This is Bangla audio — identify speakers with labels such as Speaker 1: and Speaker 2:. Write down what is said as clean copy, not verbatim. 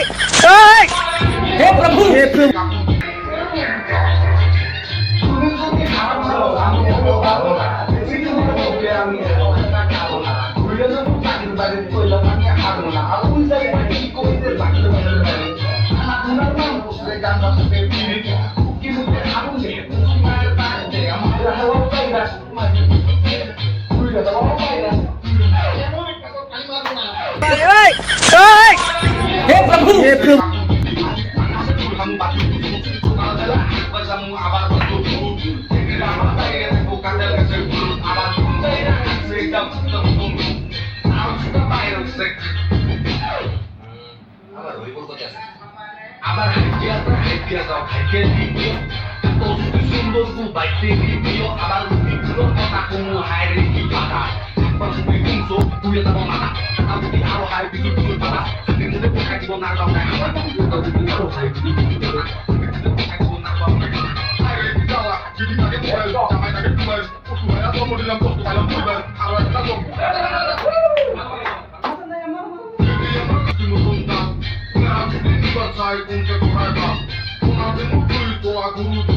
Speaker 1: हे प्रभु हे प्रभु हे प्रभु हे प्रभु
Speaker 2: আবার হাইকিয়া যাও হাইকিয়া দিও তো সুন্দর কু বাইতে দিও আবার দিও কথা কোন হাইরে কি পাতা একবার তুমি কুমসো তুই যাবো মাথা আমি কি আরো হাই বিকি তুই পাতা তুমি মনে কোথায় দিব না দাও না আবার তুমি আরো হাই বিকি তুই পাতা কোথায় দিব না দাও না আরে যাওয়া যদি তাকে বলে জামাই তাকে তুমি কষ্ট হয় এত পড়লাম কষ্ট পাইলাম তুই আর একটা তো Sai con che tornata, una venuto il tuo agruto.